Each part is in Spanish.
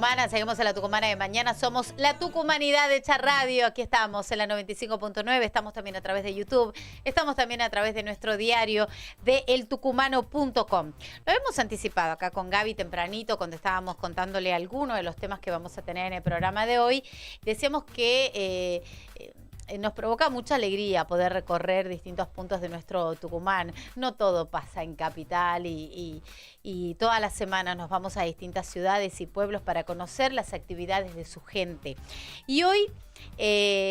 Tucumana, seguimos en la Tucumana de mañana, somos la Tucumanidad hecha radio, aquí estamos en la 95.9, estamos también a través de YouTube, estamos también a través de nuestro diario de eltucumano.com. Lo hemos anticipado acá con Gaby tempranito cuando estábamos contándole algunos de los temas que vamos a tener en el programa de hoy. Decíamos que nos provoca mucha alegría poder recorrer distintos puntos de nuestro Tucumán. No todo pasa en capital y todas las semanas nos vamos a distintas ciudades y pueblos para conocer las actividades de su gente. Y hoy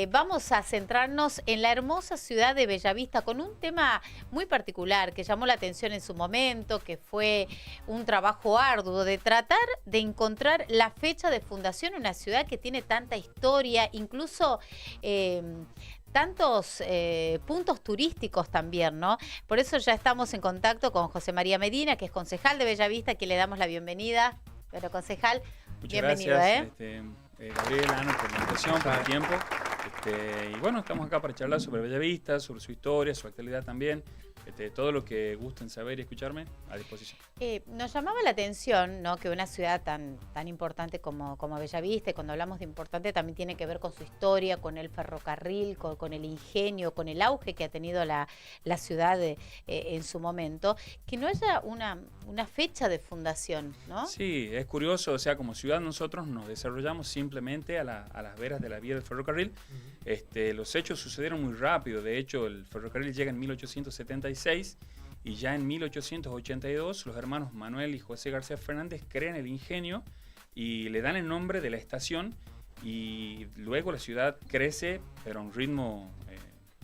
vamos a centrarnos en la hermosa ciudad de Bellavista con un tema muy particular que llamó la atención en su momento, que fue un trabajo arduo de tratar de encontrar la fecha de fundación en una ciudad que tiene tanta historia, incluso tantos puntos turísticos también, ¿no? Por eso ya estamos en contacto con José María Medina, que es concejal de Bellavista, a quien le damos la bienvenida. Pero concejal, muchas bienvenido, gracias, Gabriela, Ana, por la invitación, por el tiempo. Y bueno, estamos acá para charlar sobre Bellavista, sobre su historia, su actualidad también. Todo lo que gusten saber y escucharme, a disposición. Nos llamaba la atención, ¿no?, que una ciudad tan importante como Bellavista, y cuando hablamos de importante también tiene que ver con su historia, con el ferrocarril, con el ingenio, con el auge que ha tenido la ciudad en su momento, que no haya una fecha de fundación, ¿no? Sí, es curioso, o sea, como ciudad nosotros nos desarrollamos simplemente a las veras de la vía del ferrocarril. Los hechos sucedieron muy rápido, de hecho el ferrocarril llega en 1876 y ya en 1882 los hermanos Manuel y José García Fernández crean el ingenio y le dan el nombre de la estación, y luego la ciudad crece pero a un ritmo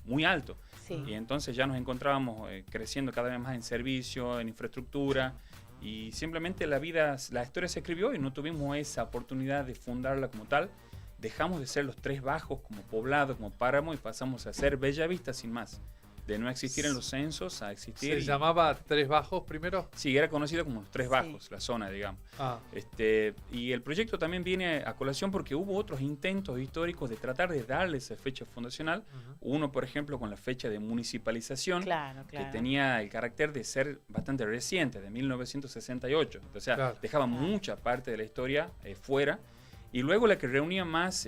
muy alto. Sí. Y entonces ya nos encontrábamos creciendo cada vez más en servicio, en infraestructura, y simplemente la historia se escribió y no tuvimos esa oportunidad de fundarla como tal. Dejamos de ser los Tres Bajos como poblado, como páramo, y pasamos a ser Bellavista sin más. De no existir en los censos a existir. ¿Se llamaba Tres Bajos primero? Sí, era conocido como los Tres Bajos, sí, la zona, digamos. Y el proyecto también viene a colación porque hubo otros intentos históricos de tratar de darle esa fecha fundacional. Uno, por ejemplo, con la fecha de municipalización, que tenía el carácter de ser bastante reciente, de 1968. O sea, dejaba mucha parte de la historia fuera. Y luego la que reunía más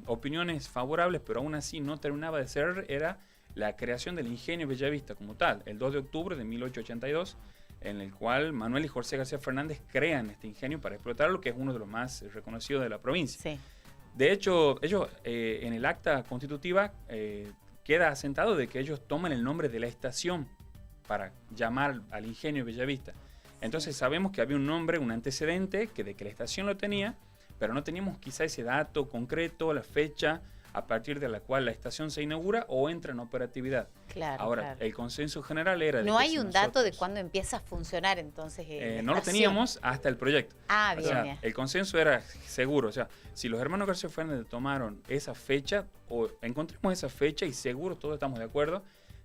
opiniones favorables, pero aún así no terminaba de ser, era la creación del ingenio Bellavista como tal, el 2 de octubre de 1882, en el cual Manuel y José García Fernández crean este ingenio para explotarlo, que es uno de los más reconocidos de la provincia. Sí. De hecho, ellos en el acta constitutiva queda asentado de que ellos toman el nombre de la estación para llamar al ingenio Bellavista. Entonces sabemos que había un nombre, un antecedente, de que la estación lo tenía, pero no teníamos quizá ese dato concreto, la fecha a partir de la cual la estación se inaugura o entra en operatividad. Ahora, el consenso general era... No hay un dato de cuándo empieza a funcionar entonces no lo teníamos hasta el proyecto. Bien, o sea, bien. El consenso era seguro, o sea, si los hermanos García Fernández tomaron esa fecha, o encontramos esa fecha y seguro todos estamos de acuerdo,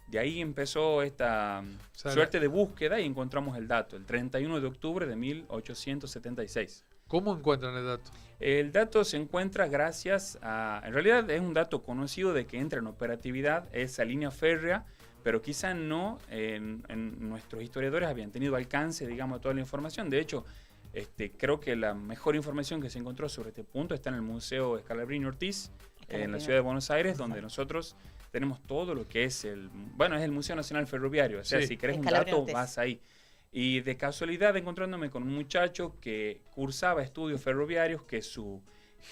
de ahí empezó esta suerte de búsqueda y encontramos el dato, el 31 de octubre de 1876. ¿Cómo encuentran el dato? El dato se encuentra gracias a... En realidad es un dato conocido de que entra en operatividad esa línea férrea, pero quizá no en nuestros historiadores habían tenido alcance, digamos, a toda la información. De hecho, creo que la mejor información que se encontró sobre este punto está en el Museo Scalabrini Ortiz, en la ciudad de Buenos Aires, donde nosotros tenemos todo lo que es es el Museo Nacional Ferroviario. O sea, si querés un dato, vas ahí. Y de casualidad encontrándome con un muchacho que cursaba estudios ferroviarios, que su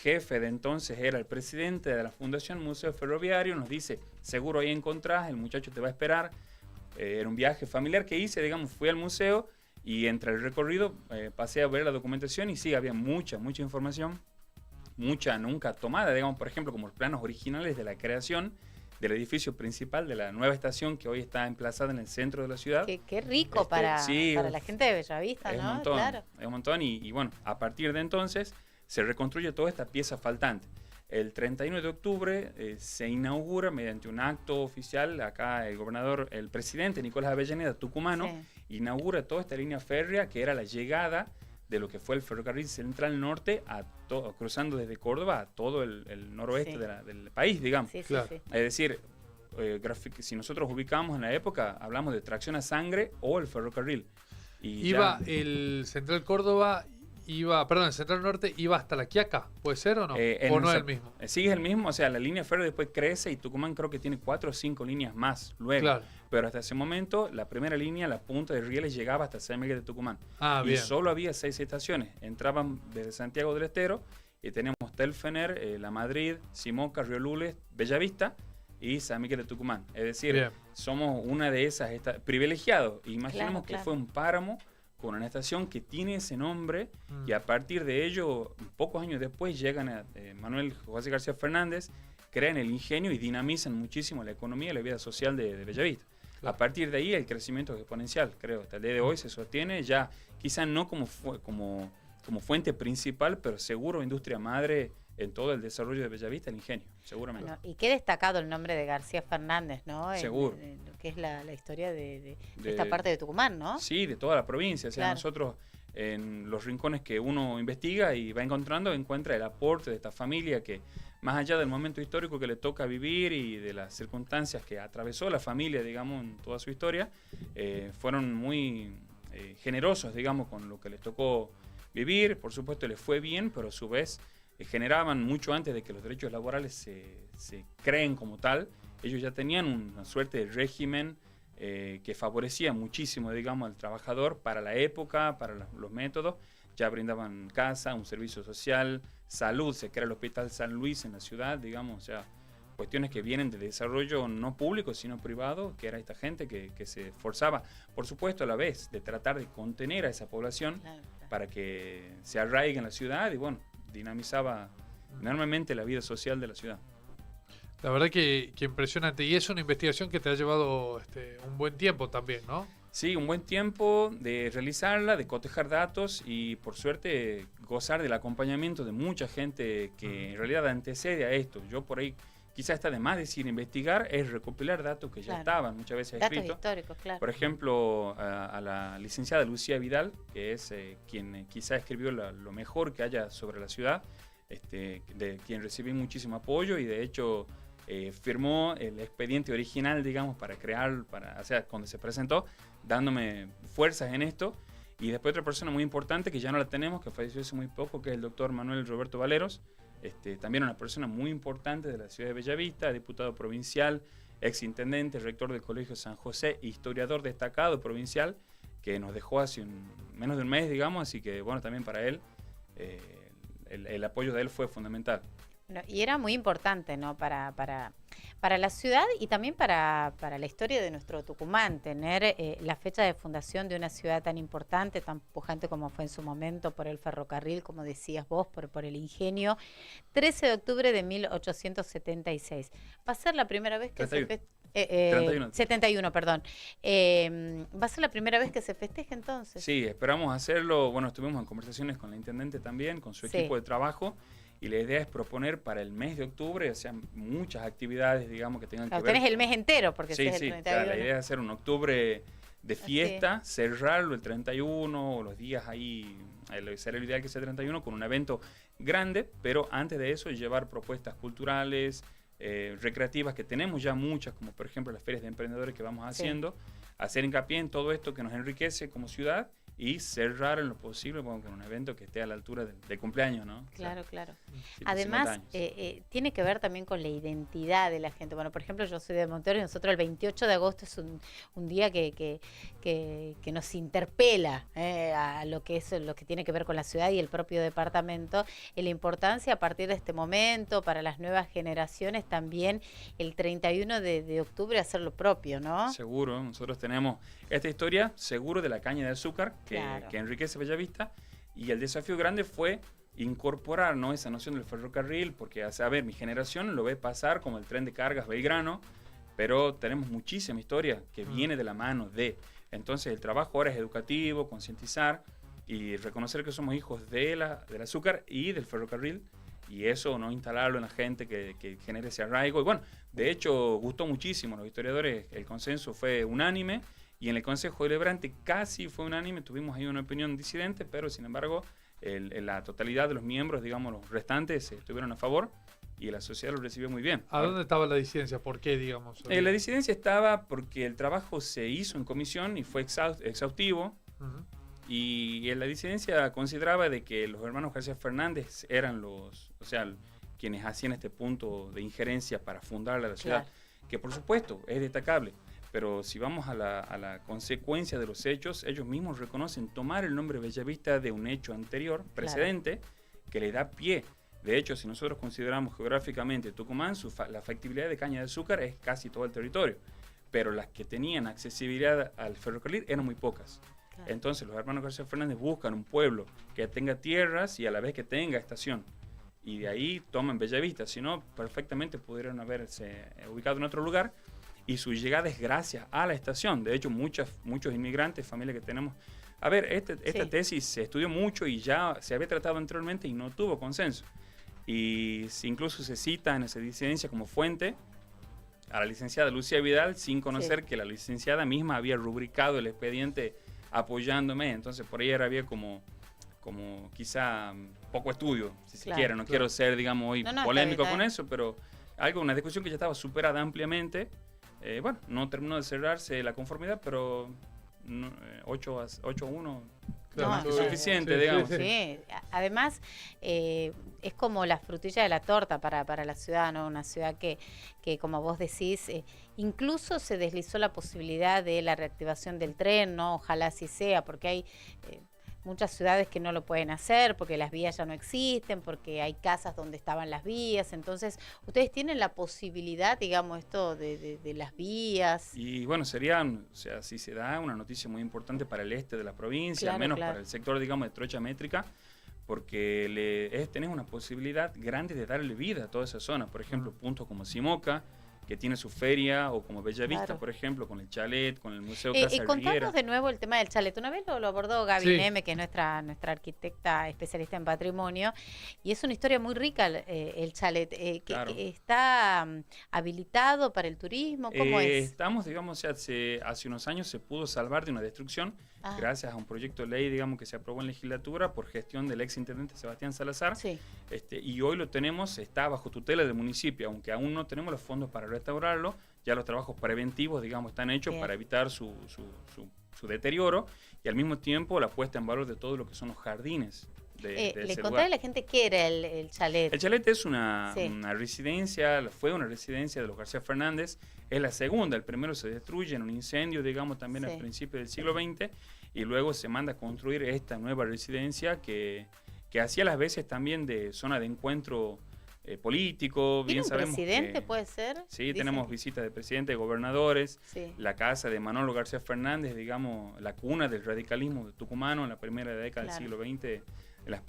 jefe de entonces era el presidente de la Fundación Museo Ferroviario, nos dice, seguro ahí encontrás, el muchacho te va a esperar. Era un viaje familiar que hice, digamos, fui al museo y entre el recorrido pasé a ver la documentación y sí, había mucha información, mucha nunca tomada, digamos, por ejemplo, como los planos originales de la creación del edificio principal de la nueva estación que hoy está emplazada en el centro de la ciudad. Qué rico para la gente de Bellavista, ¿no? Es un montón, es un montón y bueno, a partir de entonces se reconstruye toda esta pieza faltante. El 31 de octubre se inaugura mediante un acto oficial, acá el presidente Nicolás Avellaneda, tucumano, inaugura toda esta línea férrea que era la llegada de lo que fue el ferrocarril central norte, cruzando desde Córdoba a todo el noroeste del país, digamos. Es decir, si nosotros ubicamos en la época, hablamos de tracción a sangre o el ferrocarril. Iba el Central Córdoba el Central Norte iba hasta La Quiaca, ¿puede ser o no? ¿O no es el mismo? Sí, es el mismo, o sea, la línea férrea después crece y Tucumán creo que tiene 4 o 5 líneas más luego. Claro. Pero hasta ese momento, la primera línea, la punta de rieles, llegaba hasta San Miguel de Tucumán. Ah, y bien. solo había 6 estaciones. Entraban desde Santiago del Estero y teníamos Telfener, La Madrid, Simoca, Río Lules, Bellavista y San Miguel de Tucumán. Es decir, Bien. somos una de esas privilegiados. Imaginemos Claro. que fue un páramo con una estación que tiene ese nombre y a partir de ello, pocos años después, llegan a Manuel José García Fernández, crean el ingenio y dinamizan muchísimo la economía y la vida social de Bellavista. Claro. A partir de ahí el crecimiento es exponencial, creo. Hasta el día de hoy se sostiene ya, quizás no como fuente principal, pero seguro industria madre en todo el desarrollo de Bellavista, el ingenio, seguramente. Bueno, y qué destacado el nombre de García Fernández, ¿no? Seguro. En lo que es la historia de esta parte de Tucumán, ¿no? Sí, de toda la provincia. O sea, Claro. nosotros en los rincones que uno investiga y va encontrando, encuentra el aporte de esta familia que, más allá del momento histórico que le toca vivir y de las circunstancias que atravesó la familia, digamos, en toda su historia, fueron muy generosos, digamos, con lo que les tocó vivir. Por supuesto, les fue bien, pero a su vez generaban mucho antes de que los derechos laborales se creen como tal. Ellos ya tenían una suerte de régimen que favorecía muchísimo, digamos, al trabajador para la época, para los métodos. Ya brindaban casa, un servicio social, salud, se crea el Hospital San Luis en la ciudad, digamos, o sea, cuestiones que vienen de desarrollo no público, sino privado, que era esta gente que se esforzaba, por supuesto, a la vez, de tratar de contener a esa población para que se arraigue en la ciudad y, bueno, dinamizaba enormemente la vida social de la ciudad. La verdad que impresionante. Y es una investigación que te ha llevado un buen tiempo también, ¿no? Sí, un buen tiempo de realizarla, de cotejar datos y por suerte gozar del acompañamiento de mucha gente que en realidad antecede a esto. Yo por ahí, quizás está de más decir investigar, es recopilar datos que ya estaban muchas veces datos escritos. Históricos, claro. Por ejemplo, a la licenciada Lucía Vidal, que es quien quizás escribió lo mejor que haya sobre la ciudad, de quien recibí muchísimo apoyo y de hecho firmó el expediente original, digamos, para crear, o sea, cuando se presentó, dándome fuerzas en esto. Y después otra persona muy importante que ya no la tenemos, que falleció hace muy poco, que es el doctor Manuel Roberto Valeros, también una persona muy importante de la ciudad de Bellavista, diputado provincial, exintendente, rector del Colegio San José, historiador destacado provincial, que nos dejó hace menos de un mes, digamos, así que bueno, también para él el apoyo de él fue fundamental. Bueno, y era muy importante, ¿no? Para la ciudad y también para la historia de nuestro Tucumán, tener la fecha de fundación de una ciudad tan importante, tan pujante como fue en su momento por el ferrocarril, como decías vos, por el ingenio, 13 de octubre de 1876. Va a ser la primera vez que 71, perdón. ¿Va a ser la primera vez que se festeje entonces? Sí, esperamos hacerlo. Bueno, estuvimos en conversaciones con la intendente también, con su equipo de trabajo. Y la idea es proponer para el mes de octubre, o sea, muchas actividades, digamos, que tengan que ver. Tenés el mes entero, porque sí, es el 31. Claro, la idea es hacer un octubre de fiesta, cerrarlo el 31, o los días ahí, será el ideal que sea el 31, con un evento grande, pero antes de eso llevar propuestas culturales, recreativas, que tenemos ya muchas, como por ejemplo las ferias de emprendedores que vamos haciendo, hacer hincapié en todo esto que nos enriquece como ciudad, y cerrar en lo posible con un evento que esté a la altura del cumpleaños, ¿no? Claro, o sea, claro. Además, tiene que ver también con la identidad de la gente. Bueno, por ejemplo, yo soy de Montevideo y nosotros el 28 de agosto es un día que nos interpela a lo que tiene que ver con la ciudad y el propio departamento. Y la importancia a partir de este momento para las nuevas generaciones también el 31 de octubre hacer lo propio, ¿no? Seguro, nosotros tenemos esta historia seguro de la caña de azúcar que enriquece Bellavista, y el desafío grande fue incorporar, ¿no?, esa noción del ferrocarril, porque a ver, mi generación lo ve pasar como el tren de cargas Belgrano, pero tenemos muchísima historia que viene de la mano de. Entonces el trabajo ahora es educativo, concientizar y reconocer que somos hijos del azúcar y del ferrocarril, y eso, no instalarlo en la gente que genere ese arraigo. Y bueno, de hecho gustó muchísimo, los historiadores, el consenso fue unánime. Y en el Consejo Deliberante casi fue unánime, tuvimos ahí una opinión disidente, pero sin embargo la totalidad de los miembros, digamos los restantes, estuvieron a favor y la sociedad lo recibió muy bien. ¿A dónde estaba la disidencia? ¿Por qué, digamos? La disidencia estaba porque el trabajo se hizo en comisión y fue exhaustivo. Y la disidencia consideraba de que los hermanos García Fernández eran quienes hacían este punto de injerencia para fundar la ciudad, que por supuesto es destacable, pero si vamos a la consecuencia de los hechos, ellos mismos reconocen tomar el nombre Bellavista de un hecho anterior, precedente, que le da pie. De hecho, si nosotros consideramos geográficamente Tucumán, la factibilidad de caña de azúcar es casi todo el territorio, pero las que tenían accesibilidad al ferrocarril eran muy pocas. Entonces los hermanos García Fernández buscan un pueblo que tenga tierras y a la vez que tenga estación. Y de ahí toman Bellavista, si no, perfectamente pudieron haberse ubicado en otro lugar. Y su llegada es gracias a la estación. De hecho, muchos inmigrantes, familias que tenemos... A ver, esta tesis se estudió mucho y ya se había tratado anteriormente y no tuvo consenso. Y incluso se cita en esa disidencia como fuente a la licenciada Lucía Vidal, sin conocer que la licenciada misma había rubricado el expediente apoyándome. Entonces, por ahí había como quizá poco estudio, si se quiere. No quiero ser, digamos, hoy polémico con eso, pero una discusión que ya estaba superada ampliamente. Bueno, no terminó de cerrarse la conformidad, pero 8-1 es suficiente, digamos. Sí. Además, es como la frutilla de la torta para la ciudad, ¿no? Una ciudad que como vos decís, incluso se deslizó la posibilidad de la reactivación del tren, ¿no? Ojalá así sea, porque hay... muchas ciudades que no lo pueden hacer porque las vías ya no existen, porque hay casas donde estaban las vías. Entonces, ustedes tienen la posibilidad, digamos, esto de las vías. Y bueno, si se da una noticia muy importante para el este de la provincia, al menos para el sector, digamos, de trocha métrica, porque tenés una posibilidad grande de darle vida a toda esa zona. Por ejemplo, puntos como Simoca, que tiene su feria, o como Bellavista, por ejemplo, con el chalet, con el Museo Casa Riera. Contanos de nuevo el tema del chalet. Una vez lo abordó Gaby Neme, que es nuestra arquitecta especialista en patrimonio, y es una historia muy rica el chalet. ¿Está habilitado para el turismo? ¿Cómo es? Estamos, digamos, hace unos años se pudo salvar de una destrucción gracias a un proyecto de ley, digamos, que se aprobó en legislatura por gestión del exintendente Sebastián Salazar. Y hoy lo tenemos, está bajo tutela del municipio, aunque aún no tenemos los fondos para restaurarlo. Ya los trabajos preventivos, digamos, están hechos para evitar su deterioro, y al mismo tiempo la puesta en valor de todo lo que son los jardines le conté a la gente qué era el chalet. El chalet es una residencia, fue una residencia de los García Fernández, es la segunda. El primero se destruye en un incendio, digamos, también al principio del siglo XX, y luego se manda a construir esta nueva residencia que hacía las veces también de zona de encuentro político. ¿Tiene un presidente, puede ser? Sí, tenemos visitas de presidente, de gobernadores, la casa de Manolo García Fernández, digamos, la cuna del radicalismo tucumano en la primera década del siglo XX. Los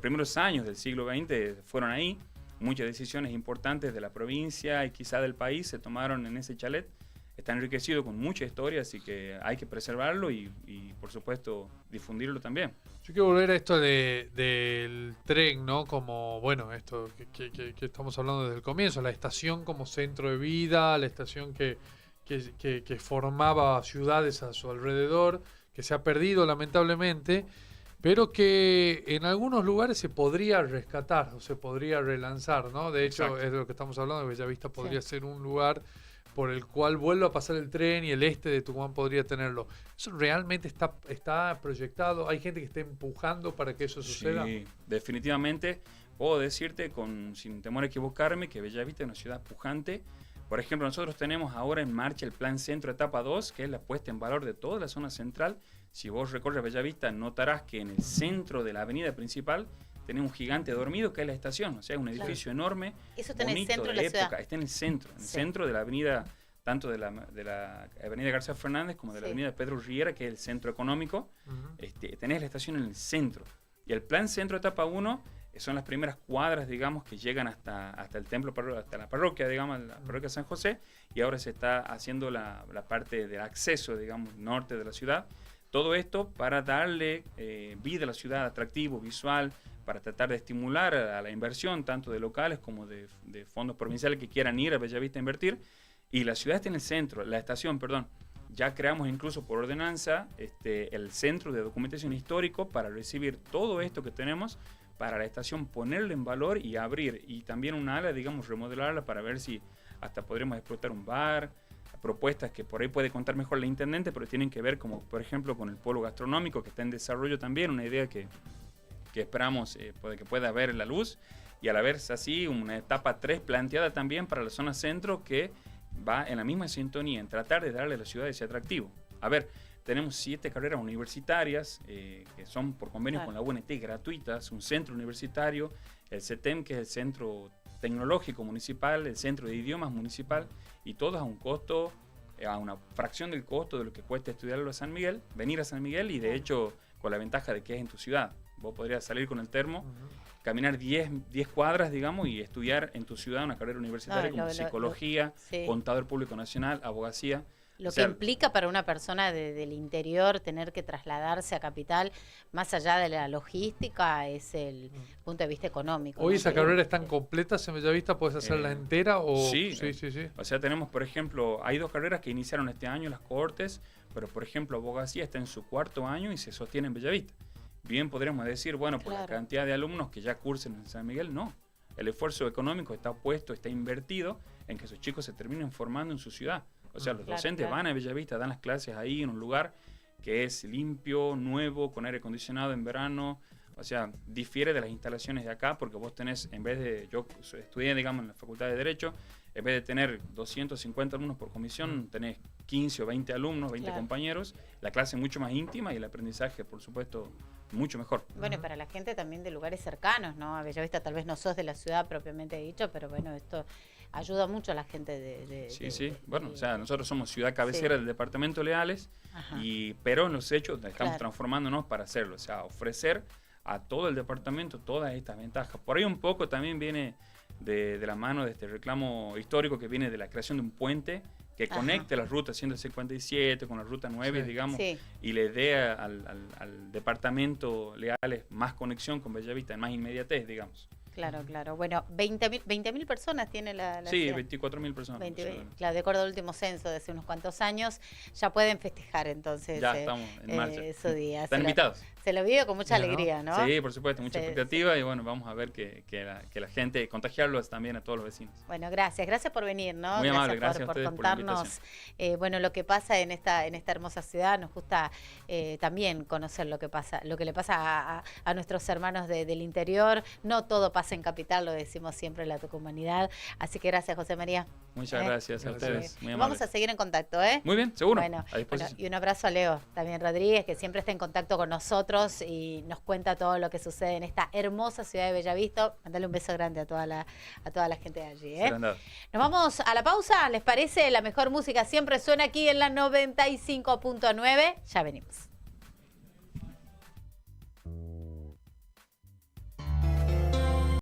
primeros años del siglo XX fueron ahí. Muchas decisiones importantes de la provincia y quizá del país se tomaron en ese chalet. Está enriquecido con mucha historia, así que hay que preservarlo y por supuesto, difundirlo también. Yo quiero volver a esto del tren, ¿no? Como, bueno, esto que estamos hablando desde el comienzo, la estación como centro de vida, la estación que formaba ciudades a su alrededor, que se ha perdido lamentablemente, pero que en algunos lugares se podría rescatar o se podría relanzar, ¿no? De hecho, es de lo que estamos hablando, Bellavista podría ser un lugar por el cual vuelva a pasar el tren y el este de Tucumán podría tenerlo. ¿Eso realmente está proyectado? ¿Hay gente que está empujando para que eso suceda? Sí, definitivamente. Puedo decirte, sin temor a equivocarme, que Bellavista es una ciudad pujante. Por ejemplo, nosotros tenemos ahora en marcha el Plan Centro Etapa 2, que es la puesta en valor de toda la zona central. Si vos recorres Bellavista, notarás que en el centro de la avenida principal tenemos un gigante dormido, que es la estación. O sea, es un edificio enorme, eso está bonito, en el centro de la época. Está en el centro de la avenida, tanto de la avenida García Fernández como de la avenida Pedro Riera, que es el centro económico. Tenés la estación en el centro. Y el Plan Centro Etapa 1 son las primeras cuadras, digamos, que llegan hasta el templo, hasta la parroquia, digamos, la parroquia de San José, y ahora se está haciendo la parte del acceso, digamos, norte de la ciudad. Todo esto para darle vida a la ciudad, atractivo, visual, para tratar de estimular a la inversión, tanto de locales como de fondos provinciales que quieran ir a Bellavista a invertir. Y la ciudad está en el centro, la estación, perdón. Ya creamos incluso por ordenanza el centro de documentación histórico para recibir todo esto que tenemos, para la estación ponerlo en valor y abrir. Y también una ala, digamos, remodelarla para ver si hasta podremos explotar un bar, propuestas que por ahí puede contar mejor la intendente, pero tienen que ver como, por ejemplo, con el polo gastronómico que está en desarrollo también, una idea que esperamos que pueda ver la luz, y a la vez así una etapa 3 planteada también para la zona centro que va en la misma sintonía, en tratar de darle a la ciudad ese atractivo. A ver, tenemos 7 carreras universitarias que son por convenio con la UNT gratuitas, un centro universitario, el CETEM, que es el Centro Tecnológico Municipal, el Centro de Idiomas Municipal, y todos a un costo, a una fracción del costo de lo que cuesta estudiarlo a San Miguel, venir a San Miguel, y de hecho con la ventaja de que es en tu ciudad. Vos podrías salir con el termo, caminar 10 cuadras, digamos, y estudiar en tu ciudad una carrera universitaria como psicología, contador público nacional, abogacía. Lo que implica para una persona del interior tener que trasladarse a capital, más allá de la logística, es el punto de vista económico. Hoy esa carrera es tan completa, en Bellavista, ¿puedes hacerla entera? O... Sí. O sea, tenemos, por ejemplo, hay 2 carreras que iniciaron este año, las Cortes, pero por ejemplo, abogacía está en su 4º año y se sostiene en Bellavista. Bien podríamos decir, bueno, por la cantidad de alumnos que ya cursen en San Miguel, no. El esfuerzo económico está puesto, está invertido en que esos chicos se terminen formando en su ciudad. O sea, los docentes van a Bellavista, dan las clases ahí en un lugar que es limpio, nuevo, con aire acondicionado en verano. O sea, difiere de las instalaciones de acá porque vos tenés, en vez de, yo estudié, digamos, en la Facultad de Derecho, en vez de tener 250 alumnos por comisión, tenés 15 o 20 alumnos, 20 compañeros, la clase es mucho más íntima y el aprendizaje, por supuesto, mucho mejor. Bueno, y para la gente también de lugares cercanos, ¿no? A Bellavista tal vez no sos de la ciudad propiamente dicho, pero bueno, esto ayuda mucho a la gente de bueno, o sea, nosotros somos ciudad cabecera del departamento Leales, pero en los hechos estamos transformándonos para hacerlo, o sea, ofrecer a todo el departamento todas estas ventajas. Por ahí un poco también viene de la mano de este reclamo histórico que viene de la creación de un puente que conecte las rutas 157 con la ruta 9, digamos, y le dé al departamento Leales más conexión con Bellavista, más inmediatez, digamos. Claro. Bueno, 20.000 personas tiene la ciudad. 24.000 personas. Claro, de acuerdo al último censo de hace unos cuantos años, ya pueden festejar entonces. Ya estamos en marcha. Su día. Están invitados. Se lo vive con mucha alegría, ¿no? Sí, por supuesto, mucha expectativa y bueno, vamos a ver que la gente, contagiarlos también a todos los vecinos. Bueno, gracias por venir, ¿no? Muy amable, gracias por contarnos bueno, lo que pasa en esta hermosa ciudad. Nos gusta también conocer lo que le pasa a nuestros hermanos del interior. No todo pasa en capital, lo decimos siempre en la Tucumanidad. Así que gracias, José María. Muchas gracias a ustedes. Muy amables. Vamos a seguir en contacto, ¿eh? Muy bien, seguro. Bueno, y un abrazo a Leo también Rodríguez, que siempre está en contacto con nosotros y nos cuenta todo lo que sucede en esta hermosa ciudad de Bellavista. Mandale un beso grande a toda la gente de allí, ¿eh? Nos vamos a la pausa, ¿les parece? La mejor música siempre suena aquí en la 95.9. Ya venimos.